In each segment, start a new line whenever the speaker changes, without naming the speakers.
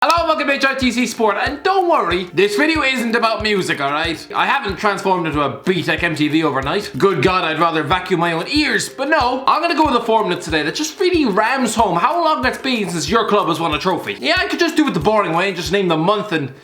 Hello, welcome to HITC Sport, and don't worry, this video isn't about music, alright? I haven't transformed into a BTEC MTV overnight. Good God, I'd rather vacuum my own ears, but no, I'm gonna go with a formula today that just really rams home how long it's been since your club has won a trophy. Yeah, I could just do it the boring way and just name the month and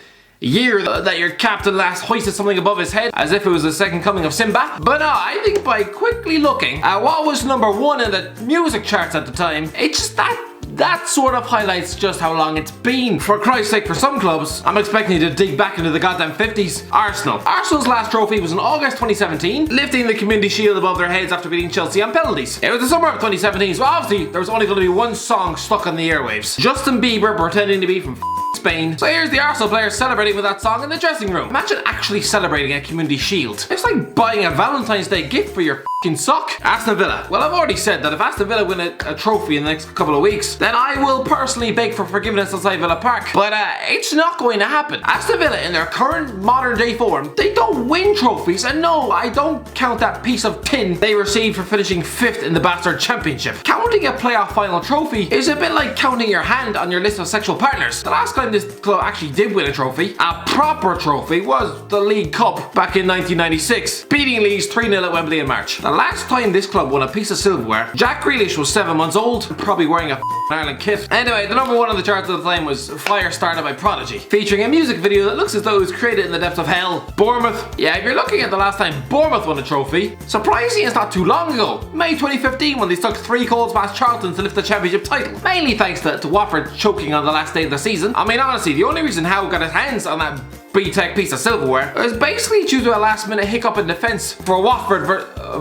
year that your captain last hoisted something above his head as if it was the second coming of Simba. But no, I think by quickly looking at what was number one in the music charts at the time, it's just that sort of highlights just how long it's been. For Christ's sake, for some clubs, I'm expecting you to dig back into the goddamn 50s. Arsenal's last trophy was in August 2017, lifting the Community Shield above their heads after beating Chelsea on penalties. It was the summer of 2017, so obviously there was only going to be one song stuck on the airwaves. Justin Bieber pretending to be from Spain. So here's the Arsenal players celebrating with that song in the dressing room. Imagine actually celebrating a Community Shield. It's like buying a Valentine's Day gift for your sock. Aston Villa. Well, I've already said that if Aston Villa win a trophy in the next couple of weeks, then I will personally beg for forgiveness outside Villa Park. But it's not going to happen. Aston Villa, in their current modern day form, they don't win trophies, and no, I don't count that piece of tin they received for finishing 5th in the Bastard Championship. Counting a playoff final trophy is a bit like counting your hand on your list of sexual partners. The last time this club actually did win a trophy, a proper trophy, was the League Cup back in 1996, beating Leeds 3-0 at Wembley in March. The last time this club won a piece of silverware, Jack Grealish was 7 months old, probably wearing a Ireland kit. Anyway, the number one on the charts at the time was Fire Started by Prodigy, featuring a music video that looks as though it was created in the depths of hell. Bournemouth. Yeah, if you're looking at the last time Bournemouth won a trophy, surprisingly it's not too long ago. May 2015, when they stuck 3 goals past Charlton to lift the championship title. Mainly thanks to Watford choking on the last day of the season. I mean, honestly, the only reason Howe got his hands on that BTEC piece of silverware was basically due to a last minute hiccup in defence for Watford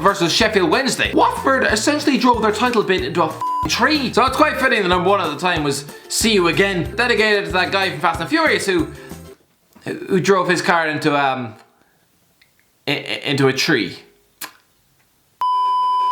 versus Sheffield Wednesday. Watford essentially drove their title bid into a tree. So it's quite fitting the number one at the time was See You Again, dedicated to that guy from Fast and Furious who drove his car into a tree.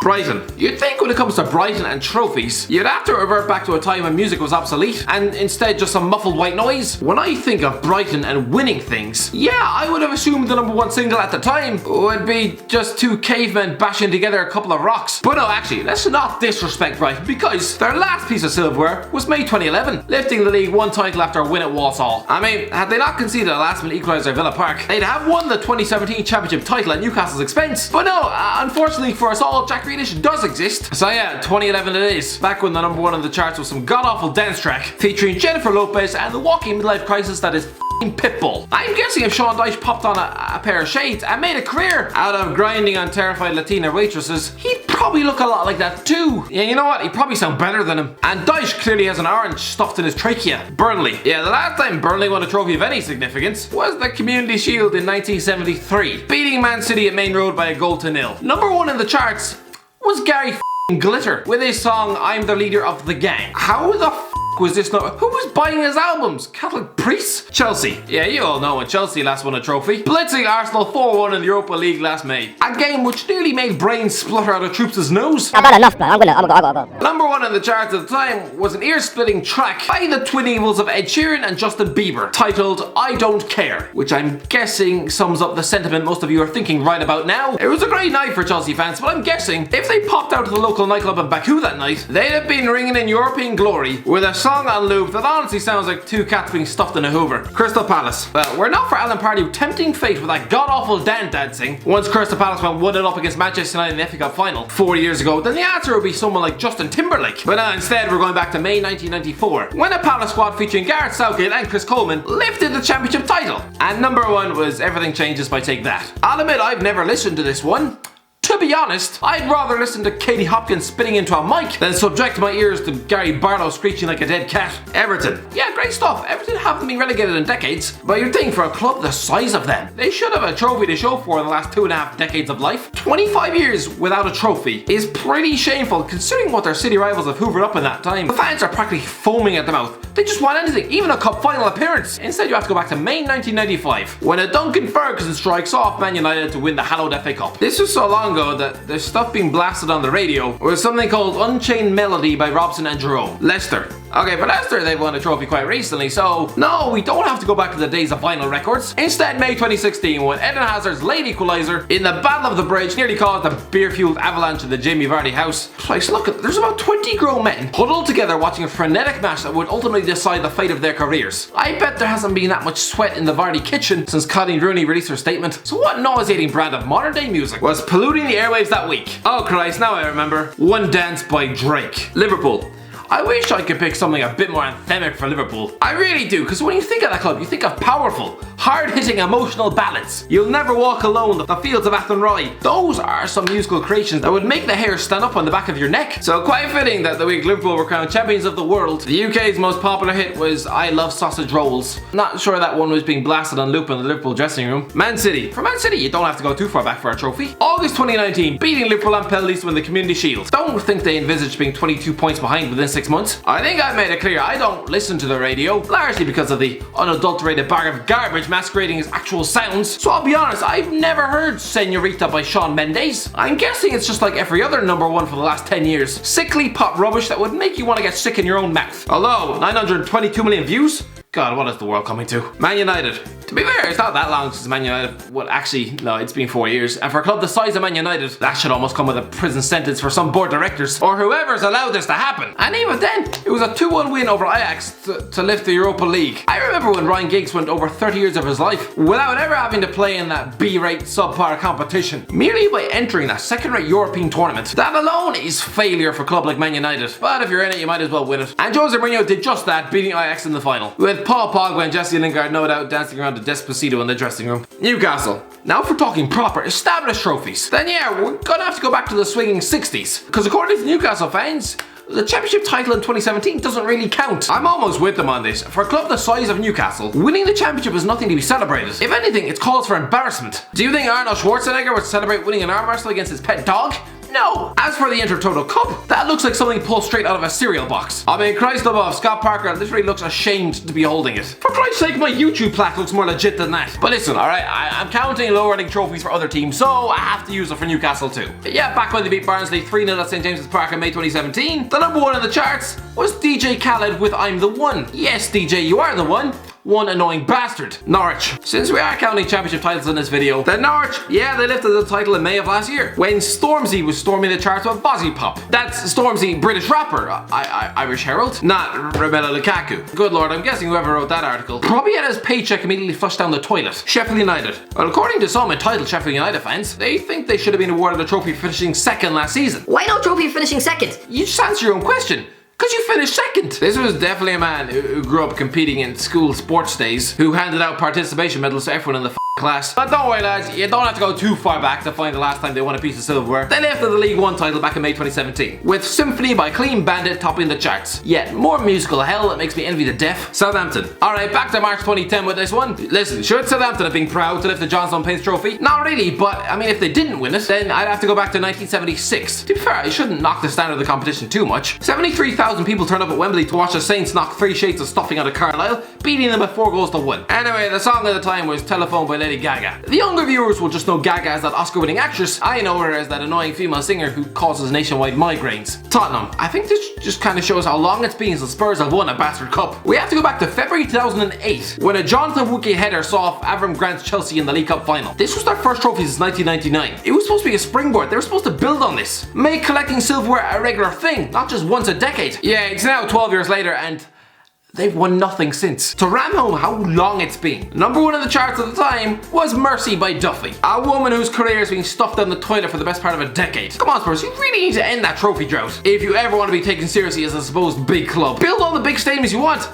Brighton. You'd think when it comes to Brighton and trophies, you'd have to revert back to a time when music was obsolete and instead just some muffled white noise. When I think of Brighton and winning things, yeah, I would have assumed the number one single at the time would be just 2 cavemen bashing together a couple of rocks. But no, actually, let's not disrespect Brighton, because their last piece of silverware was May 2011, lifting the League One title after a win at Walsall. I mean, had they not conceded a last minute equaliser at Villa Park, they'd have won the 2017 championship title at Newcastle's expense. But no, unfortunately for us all, Jack Grealish does exist. So yeah, 2011 it is. Back when the number one on the charts was some god-awful dance track featuring Jennifer Lopez and the walking midlife crisis that is Pitbull. I'm guessing if Sean Dyche popped on a pair of shades and made a career out of grinding on terrified Latina waitresses, he'd probably look a lot like that too. Yeah, you know what? He'd probably sound better than him. And Dyche clearly has an orange stuffed in his trachea. Burnley. Yeah, the last time Burnley won a trophy of any significance was the Community Shield in 1973, beating Man City at Main Road by a 1-0. Number one in the charts was Gary Glitter with his song I'm the Leader of the Gang. How the was this not? Who was buying his albums? Catholic priests? Chelsea. Yeah, you all know when Chelsea last won a trophy. Blitzing Arsenal 4-1 in the Europa League last May. A game which nearly made brains splutter out of Troops' nose.
I've had enough, man. I'm gonna go.
Number one on the charts at the time was an ear-splitting track by the twin evils of Ed Sheeran and Justin Bieber, titled I Don't Care, which I'm guessing sums up the sentiment most of you are thinking right about now. It was a great night for Chelsea fans, but I'm guessing if they popped out to the local nightclub in Baku that night, they'd have been ringing in European glory with a song on loop that honestly sounds like 2 cats being stuffed in a Hoover. Crystal Palace. Well, we're not for Alan Pardew tempting fate with that god-awful dancing once Crystal Palace went 1-0 up against Manchester United in the FA Cup final 4 years ago, then the answer would be someone like Justin Timberlake. But instead we're going back to May 1994, when a Palace squad featuring Gareth Southgate and Chris Coleman lifted the championship title. And number one was Everything Changes by Take That. I'll admit I've never listened to this one. To be honest, I'd rather listen to Katie Hopkins spitting into a mic than subject my ears to Gary Barlow screeching like a dead cat. Everton. Yeah, great stuff. Everton haven't been relegated in decades, but you'd think for a club the size of them, they should have a trophy to show for in the last 2.5 decades of life. 25 years without a trophy is pretty shameful considering what their city rivals have hoovered up in that time. The fans are practically foaming at the mouth. They just want anything, even a cup final appearance. Instead you have to go back to May 1995, when a Duncan Ferguson strikes off Man United to win the hallowed FA Cup. This was so long ago that the stuff being blasted on the radio was something called Unchained Melody by Robson and Jerome. Leicester. Okay, for Leicester, they've won a trophy quite recently, so no, we don't have to go back to the days of vinyl records. Instead, May 2016, when Eden Hazard's late equaliser in the Battle of the Bridge nearly caused a beer-fueled avalanche in the Jamie Vardy house. Like, look, there's about 20 grown men huddled together watching a frenetic match that would ultimately decide the fate of their careers. I bet there hasn't been that much sweat in the Vardy kitchen since Colleen Rooney released her statement. So what nauseating brand of modern day music was polluting the airwaves that week? Oh Christ, now I remember. One Dance by Drake. Liverpool. I wish I could pick something a bit more anthemic for Liverpool. I really do, because when you think of that club, you think of powerful, hard-hitting emotional ballads. You'll Never Walk Alone, The Fields of Athenry. Those are some musical creations that would make the hair stand up on the back of your neck. So quite fitting that the week Liverpool were crowned champions of the world, the UK's most popular hit was I Love Sausage Rolls. Not sure that one was being blasted on loop in the Liverpool dressing room. Man City. For Man City, you don't have to go too far back for a trophy. August 2019, beating Liverpool on penalties to win the Community Shield. Don't think they envisaged being 22 points behind within 6 months. I think I've made it clear I don't listen to the radio, largely because of the unadulterated bag of garbage masquerading as actual sounds. So I'll be honest, I've never heard Senorita by Shawn Mendes. I'm guessing it's just like every other number one for the last 10 years. Sickly pop rubbish that would make you want to get sick in your own mouth. Although, 922 million views? God, what is the world coming to? Man United. To be fair, it's not that long since Man United. Well, actually, no, it's been 4 years. And for a club the size of Man United, that should almost come with a prison sentence for some board directors or whoever's allowed this to happen. And even then, it was a 2-1 win over Ajax to lift the Europa League. I remember when Ryan Giggs went over 30 years of his life without ever having to play in that B-rate subpar competition, merely by entering that second-rate European tournament. That alone is failure for a club like Man United. But if you're in it, you might as well win it. And Jose Mourinho did just that, beating Ajax in the final, with Paul Pogba and Jesse Lingard no doubt dancing around to Despacito in the dressing room. Newcastle. Now if we're talking proper established trophies, then yeah, we're gonna have to go back to the swinging 60s. Because according to Newcastle fans, the championship title in 2017 doesn't really count. I'm almost with them on this. For a club the size of Newcastle, winning the championship is nothing to be celebrated. If anything, it's cause for embarrassment. Do you think Arnold Schwarzenegger would celebrate winning an arm wrestle against his pet dog? No. As for the Intertoto Cup, that looks like something pulled straight out of a cereal box. I mean, Christ above, Scott Parker literally looks ashamed to be holding it. For Christ's sake, my YouTube plaque looks more legit than that. But listen, alright, I'm counting low-earning trophies for other teams, so I have to use it for Newcastle too. But yeah, back when they beat Barnsley 3-0 at St James's Park in May 2017, the number one in the charts was DJ Khaled with I'm the One. Yes, DJ, you are the one. One annoying bastard. Norwich. Since we are counting championship titles in this video, then Norwich, yeah, they lifted the title in May of last year, when Stormzy was storming the charts with Bozzy Pop. That's Stormzy, British rapper, Irish Herald, not Romelu Lukaku. Good lord, I'm guessing whoever wrote that article probably had his paycheck immediately flushed down the toilet. Sheffield United. Well, according to some entitled Sheffield United fans, they think they should have been awarded a trophy for finishing second last season.
Why no trophy for finishing second?
You just answer your own question. Because you finished second. This was definitely a man who grew up competing in school sports days, who handed out participation medals to everyone in the class. But don't worry lads, you don't have to go too far back to find the last time they won a piece of silverware. They lifted the League One title back in May 2017, with Symphony by Clean Bandit topping the charts. Yet more musical hell that makes me envy the deaf. Southampton. Alright, back to March 2010 with this one. Listen, should Southampton have been proud to lift the Johnstone Paints Trophy? Not really, but I mean if they didn't win it, then I'd have to go back to 1976. To be fair, I shouldn't knock the standard of the competition too much. 73,000 people turned up at Wembley to watch the Saints knock 3 shades of stuffing out of Carlisle, beating them by 4-1. Anyway, the song at the time was Telephone by Lady Gaga. The younger viewers will just know Gaga as that Oscar-winning actress. I know her as that annoying female singer who causes nationwide migraines. Tottenham. I think this just kind of shows how long it's been since Spurs have won a bastard cup. We have to go back to February 2008, when a Jonathan Wookie header saw off Avram Grant's Chelsea in the League Cup final. This was their first trophy since 1999. It was supposed to be a springboard. They were supposed to build on this. Make collecting silverware a regular thing, not just once a decade. Yeah, it's now 12 years later and they've won nothing since. To ram home how long it's been, number one in the charts at the time was Mercy by Duffy, a woman whose career has been stuffed down the toilet for the best part of a decade. Come on Spurs, you really need to end that trophy drought if you ever want to be taken seriously as a supposed big club. Build all the big stadiums you want,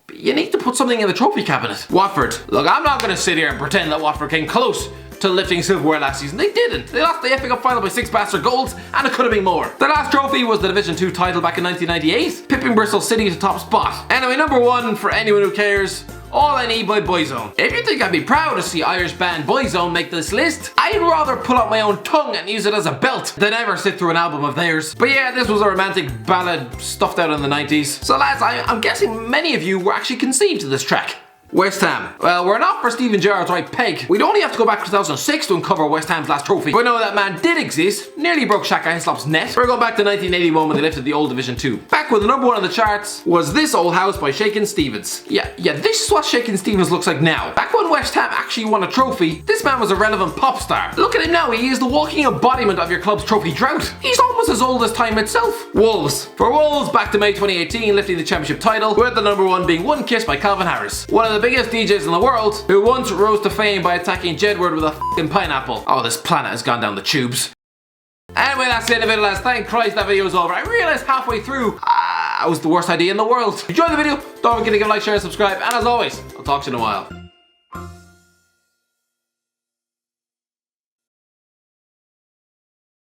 but you need to put something in the trophy cabinet. Watford. Look, I'm not going to sit here and pretend that Watford came close to lifting silverware last season. They didn't. They lost the FA Cup final by 6 bastard goals, and it could have been more. The last trophy was the Division 2 title back in 1998, pipping Bristol City to top spot. Anyway, number one, for anyone who cares, All I Need by Boyzone. If you think I'd be proud to see Irish band Boyzone make this list, I'd rather pull out my own tongue and use it as a belt than ever sit through an album of theirs. But yeah, this was a romantic ballad stuffed out in the 90s. So lads, I'm guessing many of you were actually conceived to this track. West Ham. Well, we're not for Steven Gerrard's right peg. We'd only have to go back to 2006 to uncover West Ham's last trophy. We know that man did exist, nearly broke Shaka Hislop's net. We're going back to 1981 when they lifted the old Division 2. Back when the number 1 on the charts was This Old House by Shakin' Stevens. Yeah, this is what Shakin' Stevens looks like now. Back when West Ham actually won a trophy, this man was a relevant pop star. Look at him now, he is the walking embodiment of your club's trophy drought. He's almost as old as time itself. Wolves. For Wolves, back to May 2018, lifting the championship title, with the number 1 being One Kiss by Calvin Harris. One of the biggest DJs in the world, who once rose to fame by attacking Jedward with a f***ing pineapple. Oh, this planet has gone down the tubes. Anyway, that's the end of it, lads. Thank Christ that video is over. I realised halfway through, that was the worst idea in the world. If you enjoyed the video, don't forget to give a like, share, and subscribe. And as always, I'll talk to you in a while.